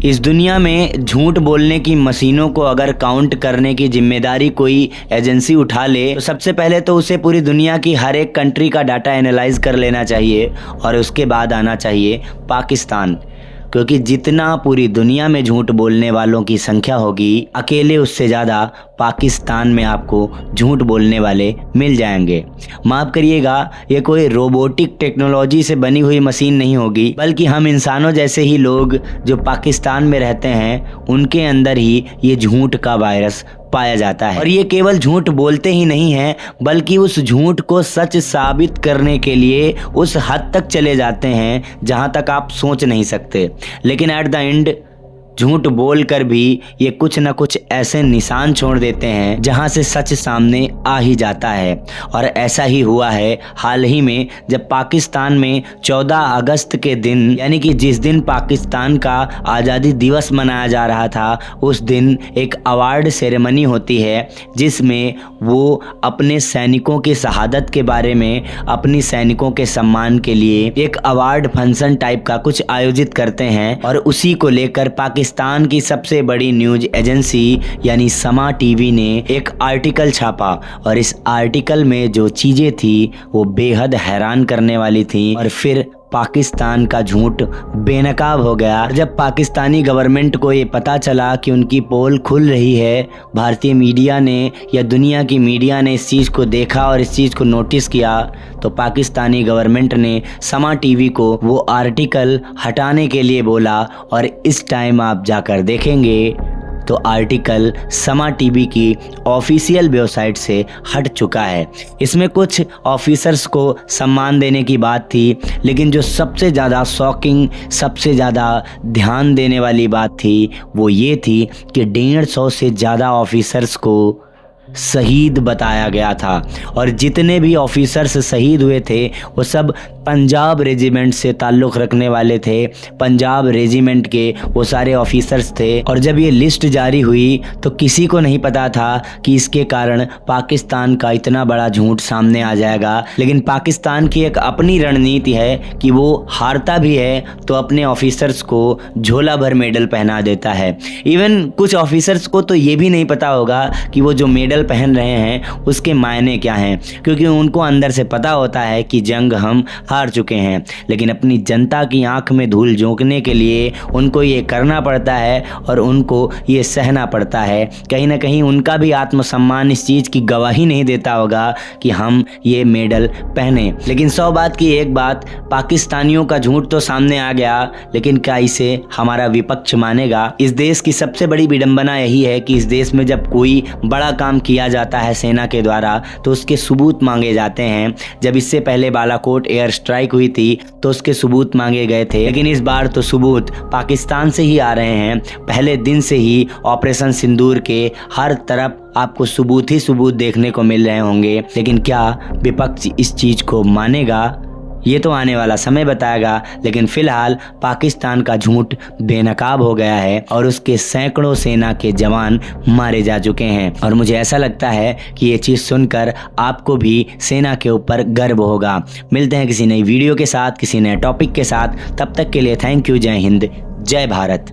इस दुनिया में झूठ बोलने की मशीनों को अगर काउंट करने की जिम्मेदारी कोई एजेंसी उठा ले तो सबसे पहले तो उसे पूरी दुनिया की हर एक कंट्री का डाटा एनालाइज कर लेना चाहिए और उसके बाद आना चाहिए पाकिस्तान, क्योंकि जितना पूरी दुनिया में झूठ बोलने वालों की संख्या होगी अकेले उससे ज़्यादा पाकिस्तान में आपको झूठ बोलने वाले मिल जाएंगे। माफ़ करिएगा, ये कोई रोबोटिक टेक्नोलॉजी से बनी हुई मशीन नहीं होगी, बल्कि हम इंसानों जैसे ही लोग जो पाकिस्तान में रहते हैं उनके अंदर ही ये झूठ का वायरस पाया जाता है। और ये केवल झूठ बोलते ही नहीं हैं, बल्कि उस झूठ को सच साबित करने के लिए उस हद तक चले जाते हैं जहां तक आप सोच नहीं सकते। लेकिन एट द एंड झूठ बोलकर भी ये कुछ न कुछ ऐसे निशान छोड़ देते हैं जहां से सच सामने आ ही जाता है। और ऐसा ही हुआ है हाल ही में, जब पाकिस्तान में 14 अगस्त के दिन, यानी कि जिस दिन पाकिस्तान का आज़ादी दिवस मनाया जा रहा था, उस दिन एक अवार्ड सेरेमनी होती है जिसमें वो अपने सैनिकों की शहादत के बारे में, अपनी सैनिकों के सम्मान के लिए एक अवार्ड फंक्शन टाइप का कुछ आयोजित करते हैं। और उसी को लेकर पाकिस्तान की सबसे बड़ी न्यूज एजेंसी यानी समा टीवी ने एक आर्टिकल छापा, और इस आर्टिकल में जो चीजें थी वो बेहद हैरान करने वाली थी। और फिर पाकिस्तान का झूठ बेनकाब हो गया। जब पाकिस्तानी गवर्नमेंट को ये पता चला कि उनकी पोल खुल रही है, भारतीय मीडिया ने या दुनिया की मीडिया ने इस चीज़ को देखा और इस चीज़ को नोटिस किया, तो पाकिस्तानी गवर्नमेंट ने समा टीवी को वो आर्टिकल हटाने के लिए बोला। और इस टाइम आप जाकर देखेंगे तो आर्टिकल समा टीवी की ऑफिशियल वेबसाइट से हट चुका है। इसमें कुछ ऑफिसर्स को सम्मान देने की बात थी, लेकिन जो सबसे ज़्यादा शॉकिंग, सबसे ज़्यादा ध्यान देने वाली बात थी वो ये थी कि 150 से ज़्यादा ऑफिसर्स को शहीद बताया गया था। और जितने भी ऑफिसर्स शहीद हुए थे वो सब पंजाब रेजिमेंट से ताल्लुक़ रखने वाले थे, पंजाब रेजिमेंट के वो सारे ऑफिसर्स थे। और जब ये लिस्ट जारी हुई तो किसी को नहीं पता था कि इसके कारण पाकिस्तान का इतना बड़ा झूठ सामने आ जाएगा। लेकिन पाकिस्तान की एक अपनी रणनीति है कि वो हारता भी है तो अपने ऑफिसर्स को झोला भर मेडल पहना देता है। इवन कुछ ऑफिसर्स को तो ये भी नहीं पता होगा कि वो जो मेडल पहन रहे हैं उसके मायने क्या हैं, क्योंकि उनको अंदर से पता होता है कि जंग हम हार चुके हैं। लेकिन अपनी जनता की आंख में धूल झोंकने के लिए उनको ये करना पड़ता है और उनको ये सहना पड़ता है। कहीं ना कहीं उनका भी आत्मसम्मान इस चीज़ की गवाही नहीं देता होगा कि हम ये मेडल पहने। लेकिन 100 बात की एक बात, पाकिस्तानियों का झूठ तो सामने आ गया, लेकिन क्या इसे हमारा विपक्ष मानेगा? इस देश की सबसे बड़ी विडंबना यही है कि इस देश में जब कोई बड़ा काम किया जाता है सेना के द्वारा तो उसके सबूत मांगे जाते हैं। जब इससे पहले बालाकोट एयर स्ट्राइक हुई थी तो उसके सबूत मांगे गए थे, लेकिन इस बार तो सबूत पाकिस्तान से ही आ रहे हैं। पहले दिन से ही ऑपरेशन सिंदूर के हर तरफ आपको सबूत ही सबूत देखने को मिल रहे होंगे। लेकिन क्या विपक्ष इस चीज़ को मानेगा? ये तो आने वाला समय बताएगा। लेकिन फिलहाल पाकिस्तान का झूठ बेनकाब हो गया है और उसके सैकड़ों सेना के जवान मारे जा चुके हैं। और मुझे ऐसा लगता है कि ये चीज़ सुनकर आपको भी सेना के ऊपर गर्व होगा। मिलते हैं किसी नई वीडियो के साथ, किसी नए टॉपिक के साथ। तब तक के लिए थैंक यू। जय हिंद, जय भारत।